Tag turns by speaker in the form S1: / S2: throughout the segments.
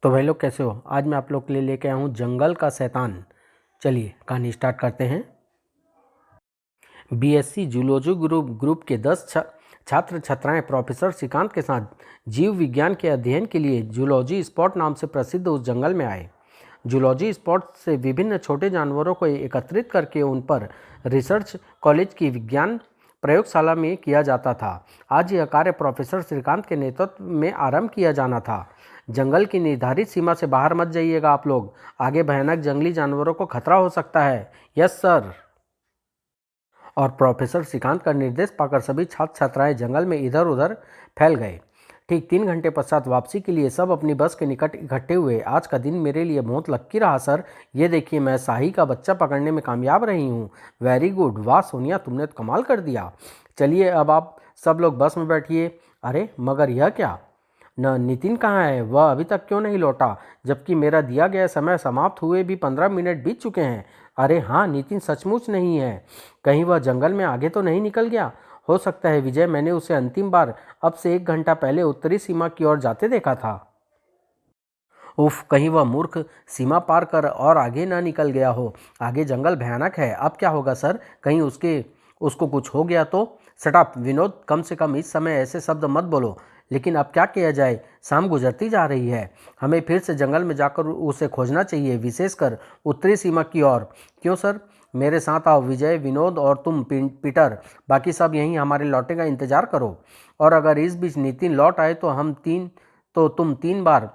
S1: तो भाई लोग कैसे हो। आज मैं आप लोग के लिए लेके आया हूँ जंगल का शैतान। चलिए कहानी स्टार्ट करते हैं। बीएससी जूलॉजी ग्रुप के 10 छात्र छात्राएं प्रोफेसर श्रीकांत के साथ जीव विज्ञान के अध्ययन के लिए जूलॉजी स्पॉट नाम से प्रसिद्ध उस जंगल में आए। जूलॉजी स्पॉट से विभिन्न छोटे जानवरों को एकत्रित करके उन पर रिसर्च कॉलेज की विज्ञान प्रयोगशाला में किया जाता था। आज यह कार्य प्रोफेसर श्रीकांत के नेतृत्व में आरंभ किया जाना था। जंगल की निर्धारित सीमा से बाहर मत जाइएगा आप लोग, आगे भयानक जंगली जानवरों को खतरा हो सकता है। Yes sir. और प्रोफेसर श्रीकांत का निर्देश पाकर सभी छात्र छात्राएं जंगल में इधर उधर फैल गए। ठीक 3 घंटे पश्चात वापसी के लिए सब अपनी बस के निकट इकट्ठे हुए। आज का दिन मेरे लिए बहुत लक्की रहा सर। ये देखिए, मैं शाही का बच्चा पकड़ने में कामयाब रही हूँ। वेरी गुड, वाह सोनिया, तुमने तो कमाल कर दिया। चलिए अब आप सब लोग बस में बैठिए। अरे मगर यह क्या, न नितिन कहाँ है? वह अभी तक क्यों नहीं लौटा, जबकि मेरा दिया गया समय समाप्त हुए भी 15 मिनट बीत चुके हैं। अरे हाँ, नितिन सचमुच नहीं है। कहीं वह जंगल में आगे तो नहीं निकल गया? हो सकता है विजय, मैंने उसे अंतिम बार अब से 1 घंटा पहले उत्तरी सीमा की ओर जाते देखा था। उफ, कहीं वह मूर्ख सीमा पार कर और आगे ना निकल गया हो। आगे जंगल भयानक है। अब क्या होगा सर? कहीं उसको कुछ हो गया तो? सटअप विनोद, कम से कम इस समय ऐसे शब्द मत बोलो। लेकिन अब क्या किया जाए, शाम गुजरती जा रही है। हमें फिर से जंगल में जाकर उसे खोजना चाहिए, विशेषकर उत्तरी सीमा की ओर। क्यों सर? मेरे साथ आओ विजय, विनोद और तुम पीटर। बाकी सब यहीं हमारे लौटे का इंतजार करो। और अगर इस बीच नितिन लौट आए तो तुम 3 बार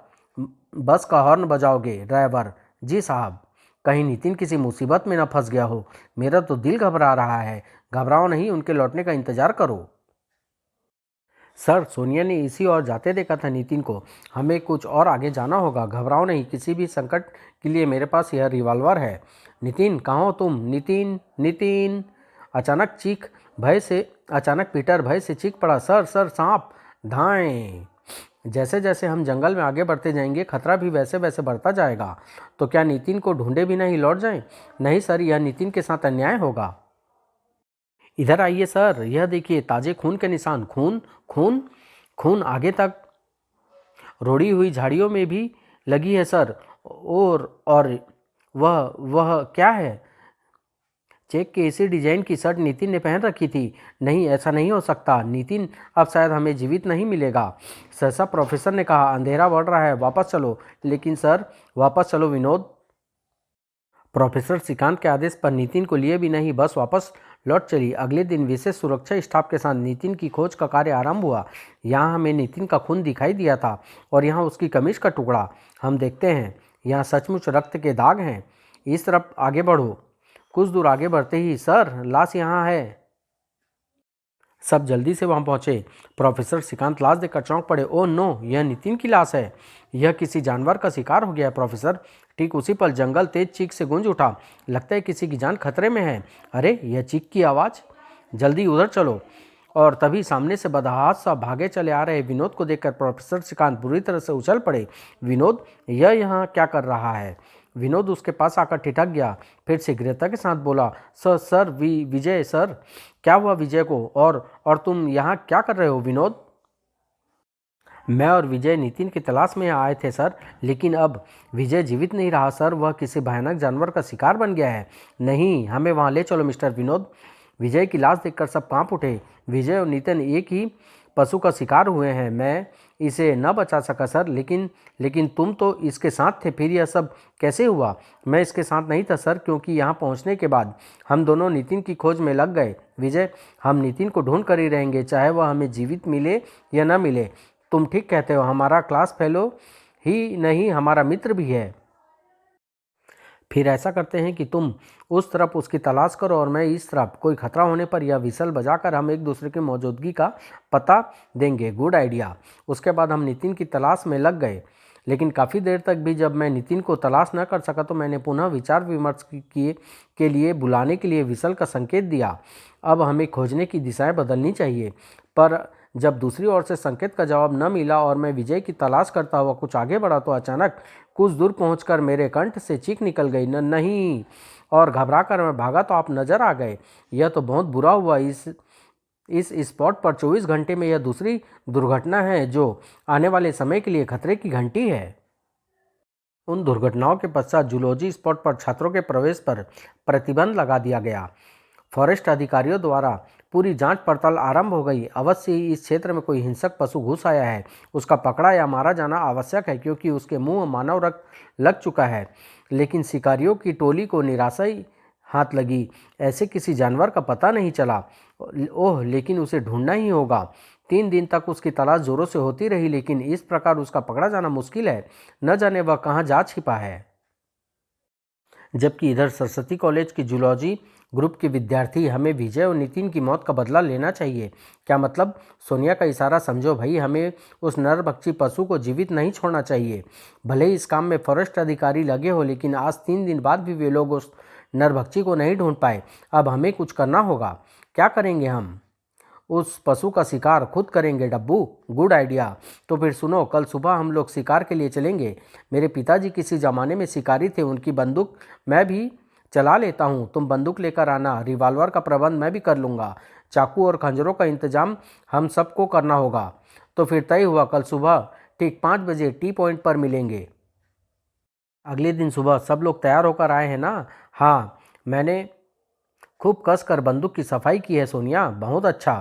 S1: बस का हॉर्न बजाओगे। ड्राइवर जी साहब, कहीं नितिन किसी मुसीबत में न फंस गया हो। मेरा तो दिल घबरा रहा है। घबराओ नहीं, उनके लौटने का इंतजार करो। सर, सोनिया ने इसी ओर जाते देखा था नितिन को। हमें कुछ और आगे जाना होगा। घबराओ नहीं, किसी भी संकट के लिए मेरे पास यह रिवॉल्वर है। नितिन, कहाँ हो तुम? नितिन, नितिन। अचानक पीटर भय से चीख पड़ा, सर सर, सांप! धाएं! जैसे जैसे हम जंगल में आगे बढ़ते जाएंगे, खतरा भी वैसे वैसे बढ़ता जाएगा। तो क्या नितिन को ढूंढे बिना ही लौट जाएं? नहीं सर, यह नितिन के साथ अन्याय होगा। इधर आइए सर, यह देखिए, ताजे खून के निशान। खून, खून, खून आगे तक रोड़ी हुई झाड़ियों में भी लगी है सर। और वह क्या है? चेक के इसी डिजाइन की शर्ट नितिन ने पहन रखी थी। नहीं, ऐसा नहीं हो सकता। नितिन अब शायद हमें जीवित नहीं मिलेगा। सहसा प्रोफेसर ने कहा, अंधेरा बढ़ रहा है, वापस चलो। लेकिन सर, वापस चलो विनोद। प्रोफेसर श्रीकांत के आदेश पर नितिन को लिए भी नहीं बस वापस लौट चली। अगले दिन विशेष सुरक्षा स्टाफ के साथ नितिन की खोज का कार्य आरंभ हुआ। यहाँ हमें नितिन का खून दिखाई दिया था और यहाँ उसकी कमीज का टुकड़ा। हम देखते हैं, यहाँ सचमुच रक्त के दाग हैं। इस तरफ आगे बढ़ो। कुछ दूर आगे बढ़ते ही, सर, लाश यहाँ है। सब जल्दी से वहां पहुंचे। प्रोफेसर श्रीकांत लाश देखकर चौंक पड़े। ओह नो, यह नितिन की लाश है। यह किसी जानवर का शिकार हो गया है प्रोफेसर। ठीक उसी पल जंगल तेज चीख से गूंज उठा। लगता है किसी की जान खतरे में है। अरे, यह चीख की आवाज़! जल्दी उधर चलो। और तभी सामने से बदहास सा भागे चले आ रहे विनोद को देखकर प्रोफेसर श्रीकांत बुरी तरह से उछल पड़े। विनोद, यह यहाँ क्या कर रहा है? विनोद उसके पास आकर ठिठक गया। फिर शीघ्रता के साथ बोला, सर विजय सर। क्या हुआ विजय को? और तुम यहाँ क्या कर रहे हो विनोद? मैं और विजय नितिन की तलाश में आए थे सर, लेकिन अब विजय जीवित नहीं रहा सर। वह किसी भयानक जानवर का शिकार बन गया है। नहीं, हमें वहाँ ले चलो मिस्टर विनोद। विजय की लाश देखकर सब कांप उठे। विजय और नितिन एक ही पशु का शिकार हुए हैं। मैं इसे न बचा सका सर, लेकिन तुम तो इसके साथ थे। फिर यह सब कैसे हुआ? मैं इसके साथ नहीं था सर, क्योंकि यहाँ पहुँचने के बाद हम दोनों नितिन की खोज में लग गए। विजय, हम नितिन को ढूंढ कर ही रहेंगे, चाहे वह हमें जीवित मिले या न मिले। तुम ठीक कहते हो, हमारा क्लास फेलो ही नहीं, हमारा मित्र भी है। फिर ऐसा करते हैं कि तुम उस तरफ उसकी तलाश करो और मैं इस तरफ। कोई खतरा होने पर यह विसल बजाकर हम एक दूसरे की मौजूदगी का पता देंगे। Good idea. उसके बाद हम नितिन की तलाश में लग गए। लेकिन काफ़ी देर तक भी जब मैं नितिन को तलाश न कर सका तो मैंने पुनः विचार विमर्श के लिए बुलाने के लिए विसल का संकेत दिया। अब हमें खोजने की दिशाएं बदलनी चाहिए। पर जब दूसरी ओर से संकेत का जवाब न मिला और मैं विजय की तलाश करता हुआ कुछ आगे बढ़ा तो अचानक कुछ दूर पहुंचकर मेरे कंठ से चीख निकल गई, नहीं! और घबराकर मैं भागा तो आप नजर आ गए। यह तो बहुत बुरा हुआ। इस स्पॉट पर 24 घंटे में यह दूसरी दुर्घटना है जो आने वाले समय के लिए खतरे की घंटी है। उन दुर्घटनाओं के पश्चात जूलॉजी स्पॉट पर छात्रों के प्रवेश पर प्रतिबंध लगा दिया गया। फॉरेस्ट अधिकारियों द्वारा पूरी जांच पड़ताल आरंभ हो गई। अवश्य ही इस क्षेत्र में कोई हिंसक पशु घुस आया है। उसका पकड़ा या मारा जाना आवश्यक है, क्योंकि उसके मुंह मानव रक्त लग चुका है। लेकिन शिकारियों की टोली को निराशा ही हाथ लगी। ऐसे किसी जानवर का पता नहीं चला। ओह, लेकिन उसे ढूंढना ही होगा। 3 दिन तक उसकी तलाश जोरों से होती रही, लेकिन इस प्रकार उसका पकड़ा जाना मुश्किल है। न जाने वह कहाँ जा छिपा है। जबकि इधर सरस्वती कॉलेज की जूलॉजी ग्रुप के विद्यार्थी हमें विजय और नितिन की मौत का बदला लेना चाहिए। क्या मतलब? सोनिया का इशारा समझो भाई, हमें उस नरभक्षी पशु को जीवित नहीं छोड़ना चाहिए। भले ही इस काम में फॉरेस्ट अधिकारी लगे हो, लेकिन आज 3 दिन बाद भी वे लोग उस नरभक्षी को नहीं ढूंढ पाए। अब हमें कुछ करना होगा। क्या करेंगे हम? उस पशु का शिकार खुद करेंगे डब्बू। Good idea. तो फिर सुनो, कल सुबह हम लोग शिकार के लिए चलेंगे। मेरे पिताजी किसी ज़माने में शिकारी थे। उनकी बंदूक मैं भी चला लेता हूँ। तुम बंदूक लेकर आना। रिवॉल्वर का प्रबंध मैं भी कर लूँगा। चाकू और खंजरों का इंतजाम हम सबको करना होगा। तो फिर तय हुआ, कल सुबह ठीक 5 बजे टी पॉइंट पर मिलेंगे। अगले दिन सुबह सब लोग तैयार होकर आए हैं ना? हाँ, मैंने खूब कस कर बंदूक की सफाई की है सोनिया। बहुत अच्छा।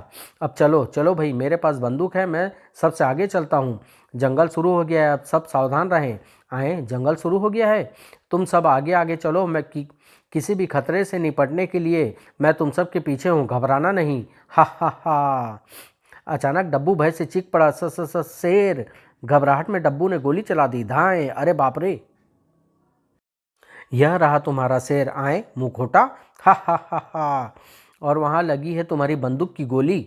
S1: अब चलो चलो भाई, मेरे पास बंदूक है, मैं सबसे आगे चलता हूँ। जंगल शुरू हो गया है, अब सब सावधान रहें। आए, जंगल शुरू हो गया है। तुम सब आगे आगे चलो। किसी भी खतरे से निपटने के लिए मैं तुम सब के पीछे हूँ। घबराना नहीं। हा हा हा। अचानक डब्बू भय से चीख पड़ा, स स स शेर। घबराहट में डब्बू ने गोली चला दी। धाएं। अरे बाप रे! यह रहा तुम्हारा शेर। आए मुखोटा। हा हा हा हा। और वहाँ लगी है तुम्हारी बंदूक की गोली।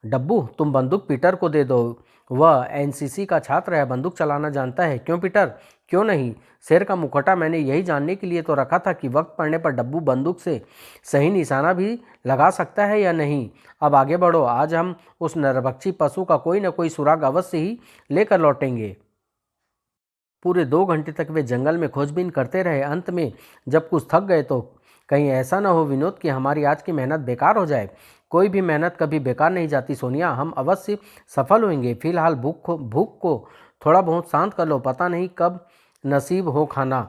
S1: डब्बू, तुम बंदूक पीटर को दे दो। वह एनसीसी का छात्र है, बंदूक चलाना जानता है। क्यों पीटर? क्यों नहीं? शेर का मुखौटा मैंने यही जानने के लिए तो रखा था कि वक्त पड़ने पर डब्बू बंदूक से सही निशाना भी लगा सकता है या नहीं। अब आगे बढ़ो। आज हम उस नरभक्षी पशु का कोई न कोई सुराग अवश्य ही लेकर लौटेंगे। पूरे 2 घंटे तक वे जंगल में खोजबीन करते रहे। अंत में जब कुछ थक गए तो कहीं ऐसा न हो विनोद कि हमारी आज की मेहनत बेकार हो जाए। कोई भी मेहनत कभी बेकार नहीं जाती सोनिया, हम अवश्य सफल होंगे। फिलहाल भूख को थोड़ा बहुत शांत कर लो, पता नहीं कब नसीब हो खाना।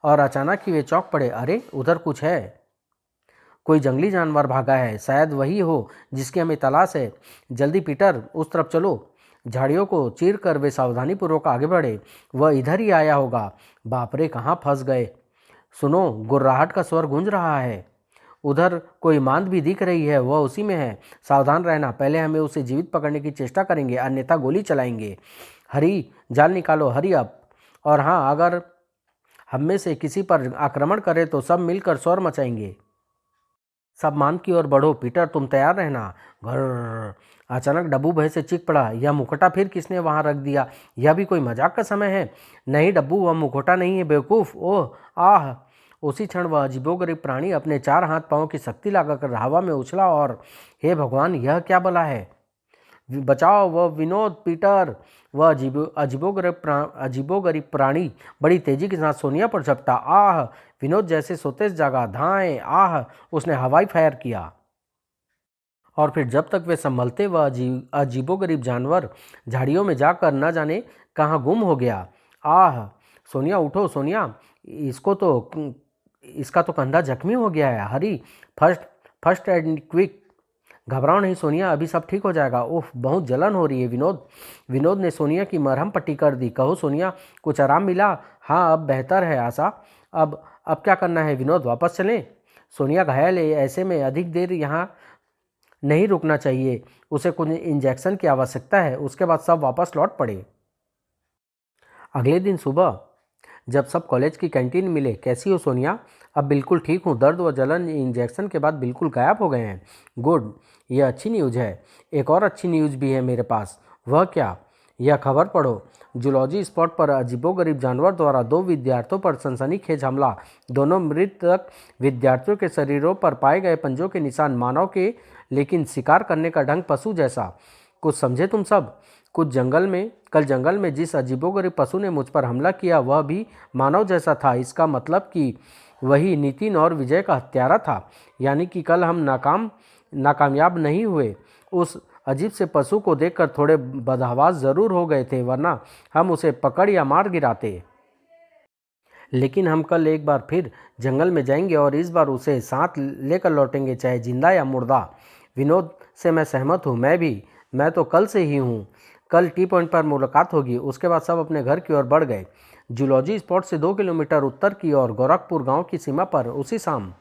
S1: और अचानक ही वे चौंक पड़े। अरे, उधर कुछ है। कोई जंगली जानवर भागा है, शायद वही हो जिसकी हमें तलाश है। जल्दी पीटर, उस तरफ चलो। झाड़ियों को चीर कर वे सावधानीपूर्वक आगे बढ़े। वह इधर ही आया होगा। बाप रे, कहाँ फंस गए। सुनो, गुर्राहट का स्वर गूंज रहा है। उधर कोई मांद भी दिख रही है, वह उसी में है। सावधान रहना, पहले हमें उसे जीवित पकड़ने की चेष्टा करेंगे, अन्यथा गोली चलाएंगे। हरी, जाल निकालो, हरी अप। और हाँ, अगर हम में से किसी पर आक्रमण करे तो सब मिलकर शोर मचाएंगे। सब मान की ओर बढ़ो। पीटर, तुम तैयार रहना। घर। अचानक डब्बू भय से चीख पड़ा। यह मुखौटा फिर किसने वहां रख दिया? यह भी कोई मजाक का समय है? नहीं डब्बू, वह मुखौटा नहीं है बेवकूफ। ओह आह। उसी क्षण वह अजीबोगरीब प्राणी अपने 4 हाथ पांव की शक्ति लगाकर हवा में उछला और हे भगवान, यह क्या बला है? बचाओ, वह विनोद। पीटर। वह अजीबोगरीब प्राणी बड़ी तेजी के साथ सोनिया पर झपटा। आह। विनोद जैसे सोते से जागा। धाएं। आह। उसने हवाई फायर किया। और फिर जब तक वे संभलते वह अजीबोगरीब जानवर झाड़ियों में जाकर न जाने कहाँ गुम हो गया। आह। सोनिया उठो सोनिया, इसका तो कंधा जख्मी हो गया है। हरी, फर्स्ट फर्स्ट एड क्विक। घबराओ नहीं सोनिया, अभी सब ठीक हो जाएगा। उफ, बहुत जलन हो रही है विनोद। विनोद ने सोनिया की मरहम पट्टी कर दी। कहो सोनिया, कुछ आराम मिला? हाँ, अब बेहतर है आशा। अब क्या करना है विनोद, वापस चलें? सोनिया घायल है, ऐसे में अधिक देर यहाँ नहीं रुकना चाहिए। उसे कुछ इंजेक्शन की आवश्यकता है, उसके बाद सब वापस लौट पड़े। अगले दिन सुबह जब सब कॉलेज की कैंटीन मिले, कैसी हो सोनिया? अब बिल्कुल ठीक हूँ, दर्द व जलन इंजेक्शन के बाद बिल्कुल गायब हो गए हैं। गुड, यह अच्छी न्यूज़ है। एक और अच्छी न्यूज़ भी है मेरे पास। वह क्या? यह खबर पढ़ो। जूलॉजी स्पॉट पर अजीबोगरीब जानवर द्वारा 2 विद्यार्थियों पर सनसनीखेज हमला। दोनों मृतक विद्यार्थियों के शरीरों पर पाए गए पंजों के निशान मानव के, लेकिन शिकार करने का ढंग पशु जैसा। कुछ समझे तुम सब? कल जंगल में जिस अजीबोगरीब पशु ने मुझ पर हमला किया वह भी मानव जैसा था। इसका मतलब कि वही नितिन और विजय का हत्यारा था। यानी कि कल हम नाकामयाब नहीं हुए। उस अजीब से पशु को देखकर थोड़े बदहवास जरूर हो गए थे, वरना हम उसे पकड़ या मार गिराते। लेकिन हम कल एक बार फिर जंगल में जाएंगे और इस बार उसे साथ लेकर लौटेंगे, चाहे जिंदा या मुर्दा। विनोद से मैं सहमत हूँ। मैं भी। मैं तो कल से ही हूँ। कल टी पॉइंट पर मुलाकात होगी। उसके बाद सब अपने घर की ओर बढ़ गए। जूलॉजी स्पॉट से 2 किलोमीटर उत्तर की ओर गोरखपुर गांव की सीमा पर उसी शाम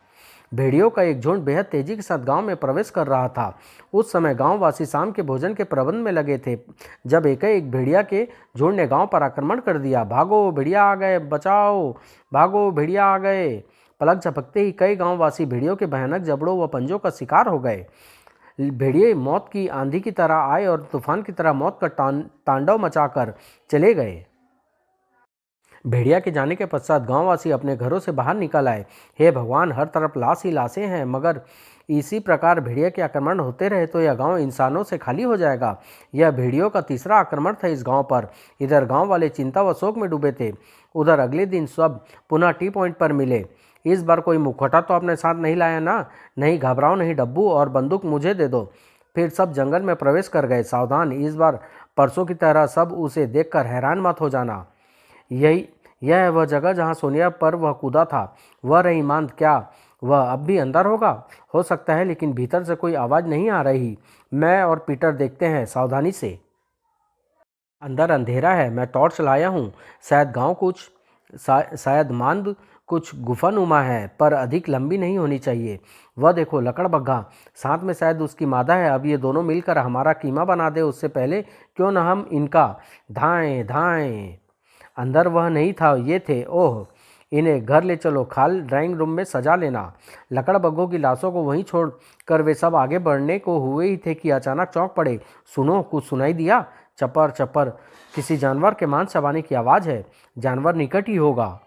S1: भेड़ियों का एक झुंड बेहद तेजी के साथ गांव में प्रवेश कर रहा था। उस समय गांववासी शाम के भोजन के प्रबंध में लगे थे जब एकाएक भेड़िया के झुंड ने गांव पर आक्रमण कर दिया। भागो, भेड़िया आ गए, बचाओ, भागो, भेड़िया आ गए। पलक झपकते ही कई गांववासी भेड़ियों के भयानक जबड़ों व पंजों का शिकार हो गए। भेड़िए मौत की आंधी की तरह आए और तूफान की तरह मौत का तांडव मचाकर चले गए। भेड़िया के जाने के पश्चात गांववासी अपने घरों से बाहर निकल आए। हे भगवान, हर तरफ लाश ही लाशें हैं। मगर इसी प्रकार भेड़िया के आक्रमण होते रहे तो यह गांव इंसानों से खाली हो जाएगा। यह भेड़ियों का तीसरा आक्रमण था इस गांव पर। इधर गांव वाले चिंता व शोक में डूबे थे। उधर अगले दिन सब पुनः टी पॉइंट पर मिले। इस बार कोई मुखौटा तो अपने साथ नहीं लाया ना? नहीं, घबराओ नहीं डब्बू, और बंदूक मुझे दे दो। फिर सब जंगल में प्रवेश कर गए। सावधान, इस बार परसों की तरह सब उसे देखकर हैरान मत हो जाना। यह है वह जगह जहां सोनिया पर वह कूदा था। वह रहीमांद, क्या वह अब भी अंदर होगा? हो सकता है, लेकिन भीतर से कोई आवाज़ नहीं आ रही। मैं और पीटर देखते हैं सावधानी से। अंदर अंधेरा है। मैं टॉर्च लाया हूँ। शायद गांव कुछ शायद मांद कुछ गुफानुमा है, पर अधिक लंबी नहीं होनी चाहिए। वह देखो, लकड़बग्घा, साथ में शायद उसकी मादा है। अब ये दोनों मिलकर हमारा कीमा बना दे। उससे पहले क्यों न हम इनका धाएं धाएं। अंदर वह नहीं था, ये थे। ओह, इन्हें घर ले चलो, खाल ड्राइंग रूम में सजा लेना। लकड़बग्घों की लाशों को वहीं छोड़ कर वे सब आगे बढ़ने को हुए ही थे कि अचानक चौंक पड़े। सुनो, कुछ सुनाई दिया? चपर चपर, किसी जानवर के मांस चबाने की आवाज़ है। जानवर निकट ही होगा।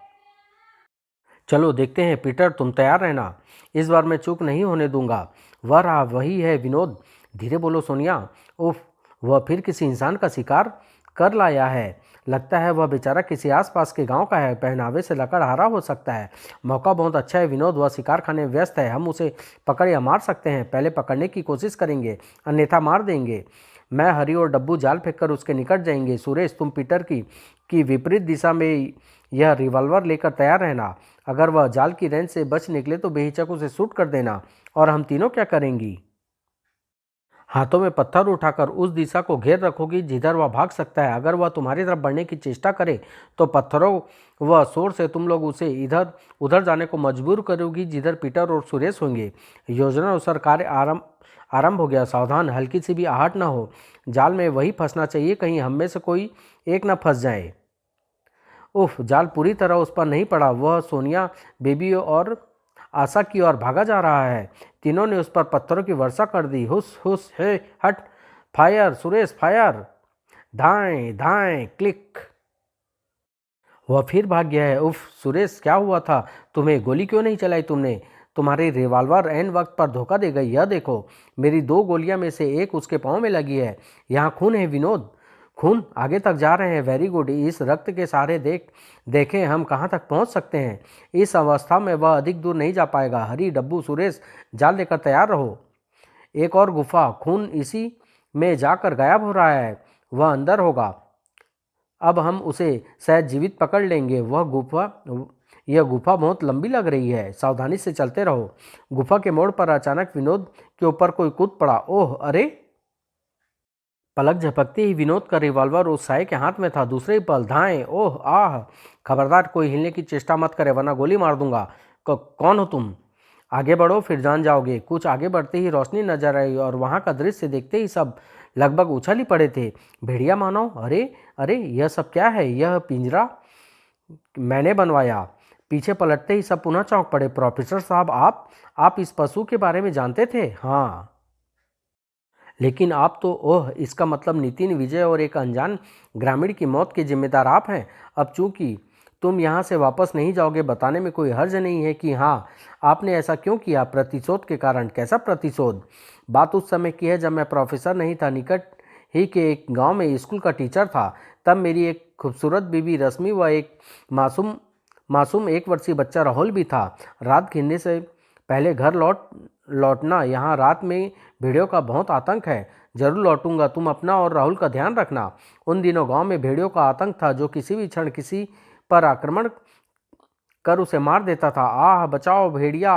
S1: चलो देखते हैं। पीटर, तुम तैयार रहना। इस बार मैं चूक नहीं होने दूंगा। वह रहा, वही है विनोद। धीरे बोलो सोनिया। उफ, वह फिर किसी इंसान का शिकार कर लाया है। लगता है वह बेचारा किसी आसपास के गांव का है। पहनावे से लकड़हारा हो सकता है। मौका बहुत अच्छा है विनोद। वह शिकार खाने में व्यस्त है। हम उसे पकड़ या मार सकते हैं। पहले पकड़ने की कोशिश करेंगे, अन्यथा मार देंगे। मैं, हरी और डब्बू जाल फेंककर उसके निकट जाएंगे। सुरेश, तुम पीटर की विपरीत दिशा में यह रिवॉल्वर लेकर तैयार रहना। अगर वह जाल की रेंज से बच निकले तो बेहिचक उसे शूट कर देना। और हम तीनों क्या करेंगी? हाथों में पत्थर उठाकर उस दिशा को घेर रखोगी जिधर वह भाग सकता है। अगर वह तुम्हारी तरफ बढ़ने की चेष्टा करे तो पत्थरों व शोर से तुम लोग उसे इधर उधर जाने को मजबूर करोगी जिधर पीटर और सुरेश होंगे। योजना अनुसार कार्य आरंभ हो गया। सावधान, हल्की सी भी आहट न हो। जाल में वही फंसना चाहिए, कहीं हम में से कोई एक न फंस जाए। उफ, जाल पूरी तरह उस पर नहीं पड़ा। वह सोनिया, बेबी और आशा की ओर भागा जा रहा है। तीनों ने उस पर पत्थरों की वर्षा कर दी। हुस हुस, हे हट, फायर सुरेश, फायर। धाएं धाएं, क्लिक। वह फिर भाग गया है। उफ सुरेश, क्या हुआ था तुम्हें? गोली क्यों नहीं चलाई तुमने? तुम्हारी रिवॉल्वर ऐन वक्त पर धोखा दे गई। यह देखो, मेरी 2 गोलियां में से एक उसके पाँव में लगी है। यहाँ खून है विनोद, खून। आगे तक जा रहे हैं। Very good. इस रक्त के सहारे देखें हम कहाँ तक पहुँच सकते हैं। इस अवस्था में वह अधिक दूर नहीं जा पाएगा। हरी, डब्बू, सुरेश, जाल लेकर तैयार रहो। एक और गुफा, खून इसी में जाकर गायब हो रहा है। वह अंदर होगा। अब हम उसे शायद जीवित पकड़ लेंगे। यह गुफा बहुत लंबी लग रही है। सावधानी से चलते रहो। गुफा के मोड़ पर अचानक विनोद के ऊपर कोई कूद पड़ा। ओह, अरे! पलक झपकते ही विनोद का रिवॉल्वर उस साये के हाथ में था। दूसरे ही पल, धाएं! ओह, आह! खबरदार, कोई हिलने की चेष्टा मत करे वरना गोली मार दूंगा। कौन हो तुम? आगे बढ़ो, फिर जान जाओगे। कुछ आगे बढ़ते ही रोशनी नजर आई और वहां का दृश्य देखते ही सब लगभग उछल ही पड़े थे। भेड़िया मानव! अरे अरे, यह सब क्या है? यह पिंजरा मैंने बनवाया। पीछे पलटते ही सब पुनः चौंक पड़े। प्रोफेसर साहब, आप इस पशु के बारे में जानते थे? हाँ, लेकिन आप तो, ओह, इसका मतलब नितिन, विजय और एक अनजान ग्रामीण की मौत के जिम्मेदार आप हैं। अब चूंकि तुम यहाँ से वापस नहीं जाओगे, बताने में कोई हर्ज नहीं है कि हाँ, आपने ऐसा क्यों किया। प्रतिशोध के कारण? कैसा प्रतिशोध? बात उस समय की है जब मैं प्रोफेसर नहीं था, निकट ही के एक गांव में स्कूल का टीचर था। तब मेरी एक खूबसूरत बीवी रश्मि व एक मासूम मासूम 1 वर्षीय बच्चा राहुल भी था। रात घिरने से पहले घर लौटना। यहाँ रात में भेड़ियों का बहुत आतंक है। जरूर लौटूंगा। तुम अपना और राहुल का ध्यान रखना। उन दिनों गांव में भेड़ियों का आतंक था जो किसी भी क्षण किसी पर आक्रमण कर उसे मार देता था। आह बचाओ भेड़िया!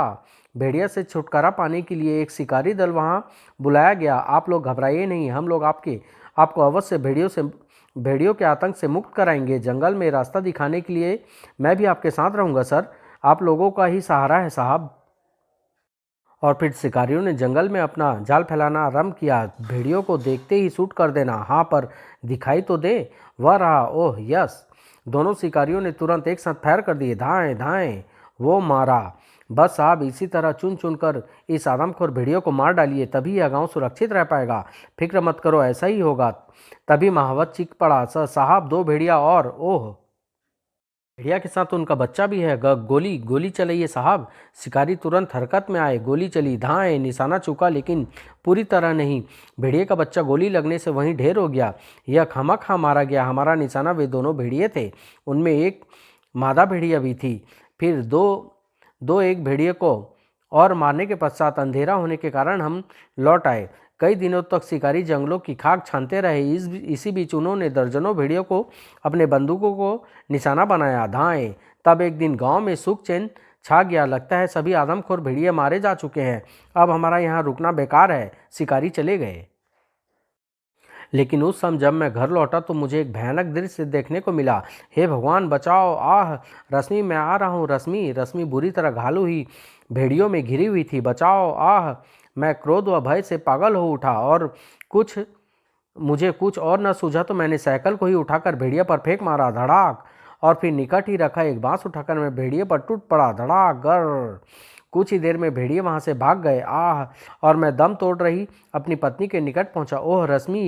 S1: भेड़िया से छुटकारा पाने के लिए एक शिकारी दल वहां बुलाया गया। आप लोग घबराइए नहीं, हम लोग आपको अवश्य भेड़ियों के आतंक से मुक्त कराएंगे। जंगल में रास्ता दिखाने के लिए मैं भी आपके साथ रहूंगा सर। आप लोगों का ही सहारा है साहब। और फिर शिकारियों ने जंगल में अपना जाल फैलाना आरंभ किया। भेड़ियों को देखते ही शूट कर देना। हाँ, पर दिखाई तो दे। वह रहा। Oh yes! दोनों शिकारियों ने तुरंत एक साथ फायर कर दिए। धाएं धाएं! वो मारा। बस साहब, इसी तरह चुन चुन कर इस आदमखोर भेड़ियों को मार डालिए, तभी यह गांव सुरक्षित रह पाएगा। फिक्र मत करो, ऐसा ही होगा। तभी महावत चीख पड़ा, साहब, दो भेड़िया और! ओह! भेड़िया के साथ उनका बच्चा भी है। गोली गोली चलाइए साहब! शिकारी तुरंत हरकत में आए। गोली चली। धाएं! निशाना चूका, लेकिन पूरी तरह नहीं। भेड़िए का बच्चा गोली लगने से वहीं ढेर हो गया। यह खामखा मारा गया। हमारा निशाना वे दोनों भेड़िए थे। उनमें एक मादा भेड़िया भी थी। फिर दो दो एक भेड़िए को और मारने के पश्चात अंधेरा होने के कारण हम लौट आए। कई दिनों तक शिकारी जंगलों की खाक छानते रहे। इसी बीच उन्होंने दर्जनों भेड़ियों को अपने बंदूकों को निशाना बनाया। धाएं! तब एक दिन गांव में सुख चैन छा गया। लगता है सभी आदमखोर भेड़िए मारे जा चुके हैं। अब हमारा यहाँ रुकना बेकार है। शिकारी चले गए। लेकिन उस समय जब मैं घर लौटा तो मुझे एक भयानक दृश्य देखने को मिला। हे भगवान बचाओ! आह रश्मि, मैं आ रहा हूँ। रश्मि रश्मि बुरी तरह घायल हुई भेड़ियों में घिरी हुई थी। बचाओ! आह! मैं क्रोध व भय से पागल हो उठा और कुछ मुझे कुछ और न सूझा तो मैंने साइकिल को ही उठाकर भेड़िया पर फेंक मारा। धड़ाक! और फिर निकट ही रखा एक बांस उठाकर मैं भेड़िए पर टूट पड़ा। धड़ाक! गर! कुछ ही देर में भेड़िए वहां से भाग गए। आह! और मैं दम तोड़ रही अपनी पत्नी के निकट पहुंचा। ओह रश्मि,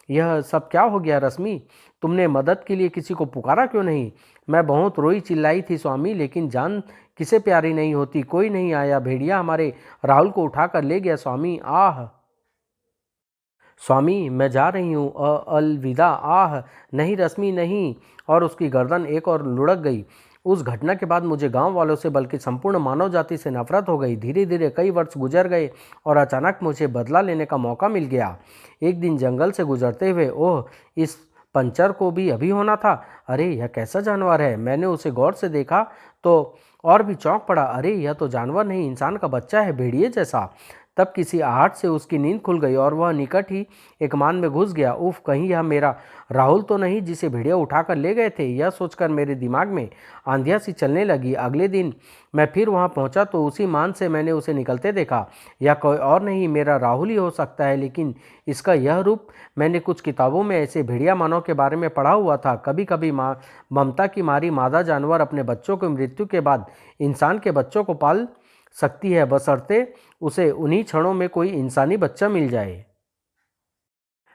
S1: यह सब क्या हो गया? रश्मि, तुमने मदद के लिए किसी को पुकारा क्यों नहीं? मैं बहुत रोई चिल्लाई थी स्वामी, लेकिन जान किसे प्यारी नहीं होती। कोई नहीं आया। भेड़िया हमारे राहुल को उठाकर ले गया स्वामी। आह! स्वामी, मैं जा रही हूँ। अलविदा। आह! नहीं रश्मि, नहीं! और उसकी गर्दन एक और लुढ़क गई। उस घटना के बाद मुझे गांव वालों से बल्कि संपूर्ण मानव जाति से नफरत हो गई। धीरे धीरे कई वर्ष गुजर गए और अचानक मुझे बदला लेने का मौका मिल गया। एक दिन जंगल से गुजरते हुए, ओह, इस पंचर को भी अभी होना था। अरे यह कैसा जानवर है? मैंने उसे गौर से देखा तो और भी चौंक पड़ा। अरे यह तो जानवर नहीं, इंसान का बच्चा है, भेड़िए जैसा। तब किसी आहट से उसकी नींद खुल गई और वह निकट ही एक मान में घुस गया। उफ, कहीं यह मेरा राहुल तो नहीं जिसे भेड़िया उठाकर ले गए थे? यह सोचकर मेरे दिमाग में आंधियां सी चलने लगी। अगले दिन मैं फिर वहां पहुंचा तो उसी मान से मैंने उसे निकलते देखा। यह कोई और नहीं, मेरा राहुल ही हो सकता है, लेकिन इसका यह रूप। मैंने कुछ किताबों में ऐसे भेड़िया मानव के बारे में पढ़ा हुआ था। कभी कभी ममता की मारी मादा जानवर अपने बच्चों की मृत्यु के बाद इंसान के बच्चों को पाल सकती है, बशर्ते उसे उन्हीं क्षणों में कोई इंसानी बच्चा मिल जाए।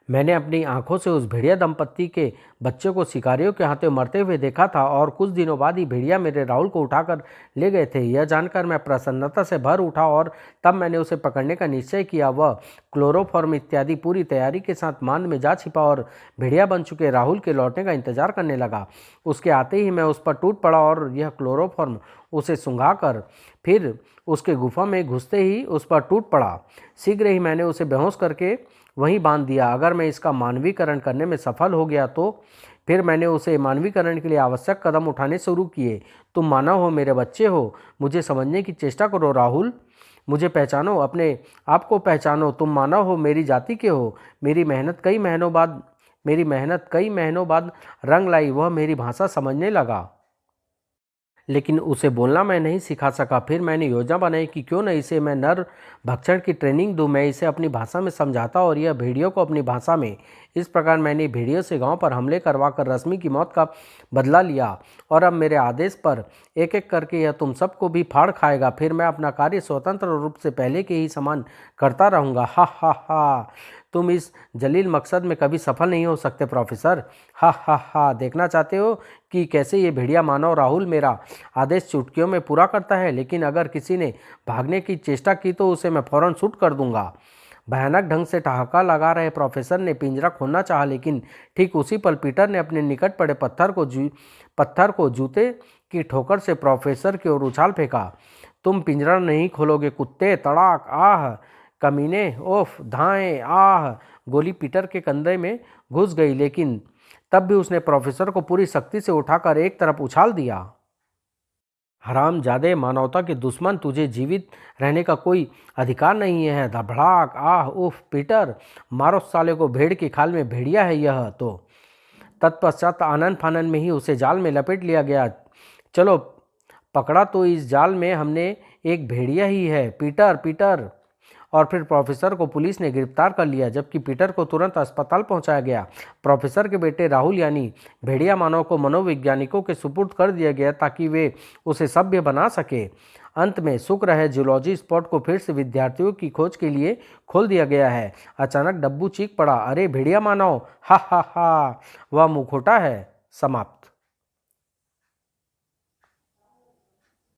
S1: मैंने अपनी आंखों से उस भेड़िया दंपत्ति के बच्चे को शिकारियों के हाथों मरते हुए देखा था और कुछ दिनों बाद ही भेड़िया मेरे राहुल को उठाकर ले गए थे। यह जानकर मैं प्रसन्नता से भर उठा और तब मैंने उसे पकड़ने का निश्चय किया। वह क्लोरोफॉर्म इत्यादि पूरी तैयारी के साथ मान में जा छिपा और भेड़िया बन चुके राहुल के लौटने का इंतजार करने लगा। उसके आते ही मैं उस पर टूट पड़ा और यह क्लोरोफॉर्म उसे सूंघाकर फिर उसके गुफा में घुसते ही उस पर टूट पड़ा। शीघ्र ही मैंने उसे बेहोश करके वहीं बांध दिया। अगर मैं इसका मानवीकरण करने में सफल हो गया तो फिर मैंने उसे मानवीकरण के लिए आवश्यक कदम उठाने शुरू किए। तुम मानव हो, मेरे बच्चे हो, मुझे समझने की चेष्टा करो राहुल। मुझे पहचानो, अपने आप को पहचानो। तुम मानव हो, मेरी जाति के हो। मेरी मेहनत कई महीनों बाद रंग लाई। वह मेरी भाषा समझने लगा, लेकिन उसे बोलना मैं नहीं सिखा सका। फिर मैंने योजना बनाई कि क्यों न इसे मैं नर भक्षण की ट्रेनिंग दूं। मैं इसे अपनी भाषा में समझाता और यह भेड़ियों को अपनी भाषा में। इस प्रकार मैंने भेड़ियों से गांव पर हमले करवाकर रश्मि की मौत का बदला लिया और अब मेरे आदेश पर एक एक करके यह तुम सबको भी फाड़ खाएगा। फिर मैं अपना कार्य स्वतंत्र रूप से पहले के ही समान करता रहूँगा। हा हा हा! तुम इस जलील मकसद में कभी सफल नहीं हो सकते प्रोफेसर। हा हा हा! देखना चाहते हो कि कैसे ये भेड़िया मानव राहुल मेरा आदेश चुटकियों में पूरा करता है? लेकिन अगर किसी ने भागने की चेष्टा की तो उसे मैं फौरन शूट कर दूंगा। भयानक ढंग से ठहाका लगा रहे प्रोफेसर ने पिंजरा खोलना चाहा, लेकिन ठीक उसी पल पीटर ने अपने निकट पड़े पत्थर को जूते की ठोकर से प्रोफेसर की ओर उछाल फेंका। तुम पिंजरा नहीं खोलोगे कुत्ते! तड़ाक! आह कमीने! ओफ! धाएं! आह! गोली पीटर के कंधे में घुस गई, लेकिन तब भी उसने प्रोफेसर को पूरी शक्ति से उठाकर एक तरफ उछाल दिया। हरामजादे, मानवता के दुश्मन, तुझे जीवित रहने का कोई अधिकार नहीं है। धड़ाक, आह, उफ, पीटर, मारो साले को, भेड़ की खाल में भेड़िया है यह तो। तत्पश्चात आनन फानन में ही उसे जाल में लपेट लिया गया। चलो, पकड़ा तो इस जाल में हमने एक भेड़िया ही है, पीटर, पीटर। और फिर प्रोफेसर को पुलिस ने गिरफ्तार कर लिया, जबकि पीटर को तुरंत अस्पताल पहुंचाया गया। प्रोफेसर के बेटे राहुल यानी भेड़िया मानव को मनोवैज्ञानिकों के सुपुर्द कर दिया गया ताकि वे उसे सभ्य बना सके। अंत में शुक्र है जूलॉजी स्पॉट को फिर से विद्यार्थियों की खोज के लिए खोल दिया गया है। अचानक डब्बू चीख पड़ा, अरे भेड़िया मानव, हा हा हा, वह मुखौटा है। समाप्त।